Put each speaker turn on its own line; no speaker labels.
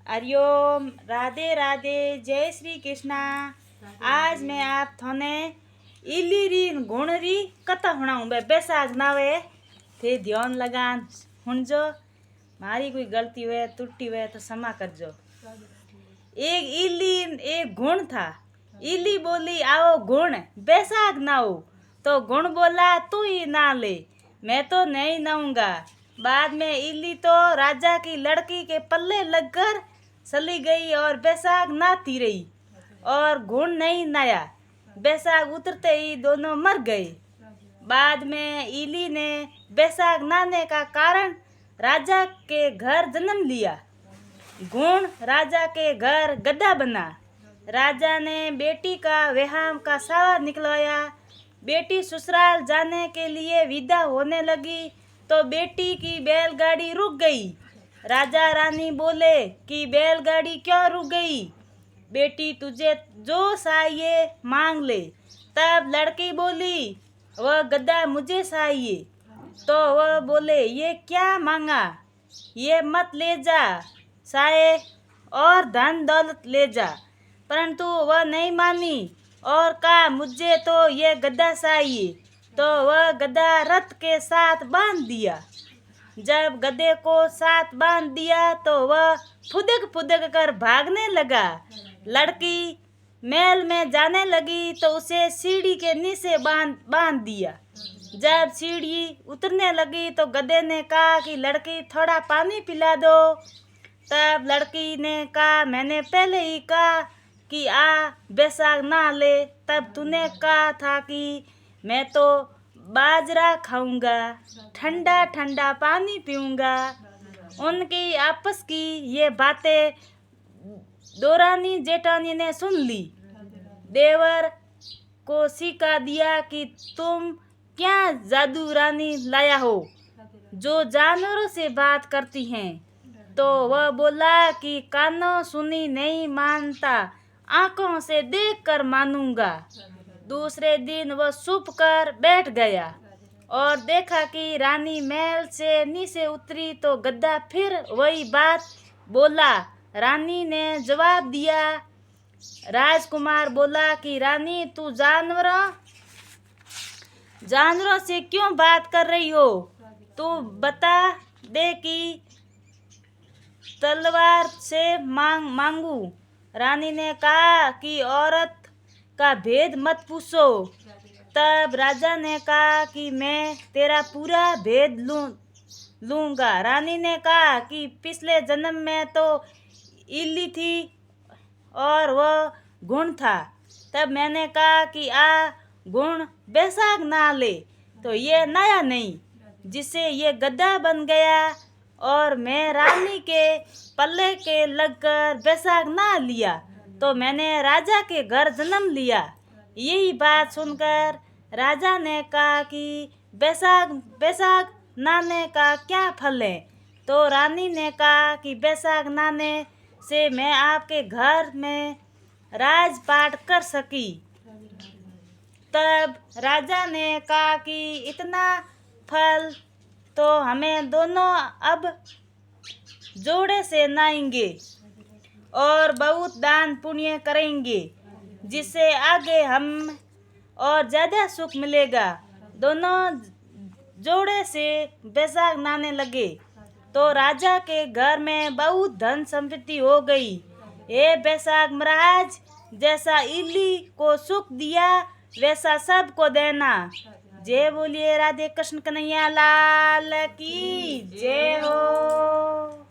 हरिओम, राधे राधे, जय श्री कृष्णा। आज मैं आप थोने इली री गुण री कथा सुनाऊं। बैसाख नावे थे ध्यान लगान सुनजो। मारी कोई गलती हुए त्रुटि हुए तो क्षमा करजो। एक इली एक गुण था। इली बोली आओ गुण बैसाख नाओ, तो गुण बोला तू ही ना ले, मैं तो नहीं नाऊंगा। बाद में इली तो राजा की लड़की के पल्ले लगकर चली गई और बैसाख नाती रही और गुण नहीं नाया। बैसाख उतरते ही दोनों मर गए। बाद में इली ने बैसाख नाने का कारण राजा के घर जन्म लिया। गुण राजा के घर गद्दा बना। राजा ने बेटी का विवाह का सावा निकलवाया। बेटी ससुराल जाने के लिए विदा होने लगी तो बेटी की बैलगाड़ी रुक गई। राजा रानी बोले कि बैलगाड़ी क्यों रुक गई? बेटी तुझे जो चाहिए मांग ले। तब लड़की बोली वह गद्दा मुझे चाहिए। तो वह बोले ये क्या मांगा? ये मत ले जा, चाहे और धन दौलत ले जा। परंतु वह नहीं मानी और कहा मुझे तो ये गद्दा चाहिए। तो वह गद्दा रथ के साथ बांध दिया। जब गधे को साथ बांध दिया तो वह फुदक फुदक कर भागने लगा। लड़की महल में जाने लगी तो उसे सीढ़ी के नीचे बांध दिया। जब सीढ़ी उतरने लगी तो गधे ने कहा कि लड़की थोड़ा पानी पिला दो। तब लड़की ने कहा मैंने पहले ही कहा कि बैसाख ना ले। तब तूने कहा था कि मैं तो बाजरा खाऊंगा, ठंडा ठंडा पानी पीऊंगा। उनकी आपस की ये बातें दोरानी जेठानी ने सुन ली। देवर को सिखा दिया कि तुम क्या जादू रानी लाया हो जो जानवरों से बात करती हैं। तो वह बोला कि कानों सुनी नहीं मानता, आंखों से देखकर मानूंगा। दूसरे दिन वह छुप कर बैठ गया और देखा कि रानी महल से नीचे उतरी तो गद्दा फिर वही बात बोला। रानी ने जवाब दिया। राजकुमार बोला कि रानी तू जानवरों से क्यों बात कर रही हो? तू बता दे कि तलवार से मांगू। रानी ने कहा कि औरत का भेद मत पूछो। तब राजा ने कहा कि मैं तेरा पूरा भेद लूंगा। रानी ने कहा कि पिछले जन्म में तो इल्ली थी और वह गुण था। तब मैंने कहा कि गुण बैसाख ना ले तो ये नया नहीं, जिससे ये गद्दा बन गया और मैं रानी के पल्ले के लगकर बैसाख ना लिया तो मैंने राजा के घर जन्म लिया। यही बात सुनकर राजा ने कहा कि बैसाख नाने का क्या फल है? तो रानी ने कहा कि बैसाख नाने से मैं आपके घर में राजपाट कर सकी। तब राजा ने कहा कि इतना फल तो हमें दोनों अब जोड़े से नाएंगे और बहुत दान पुण्य करेंगे, जिससे आगे हम और ज़्यादा सुख मिलेगा। दोनों जोड़े से बैसाख नाने लगे तो राजा के घर में बहुत धन संपत्ति हो गई। हे बैसाख महाराज, जैसा इल्ली को सुख दिया वैसा सबको देना। जय बोलिए राधे कृष्ण कन्हैया लाल की जय हो।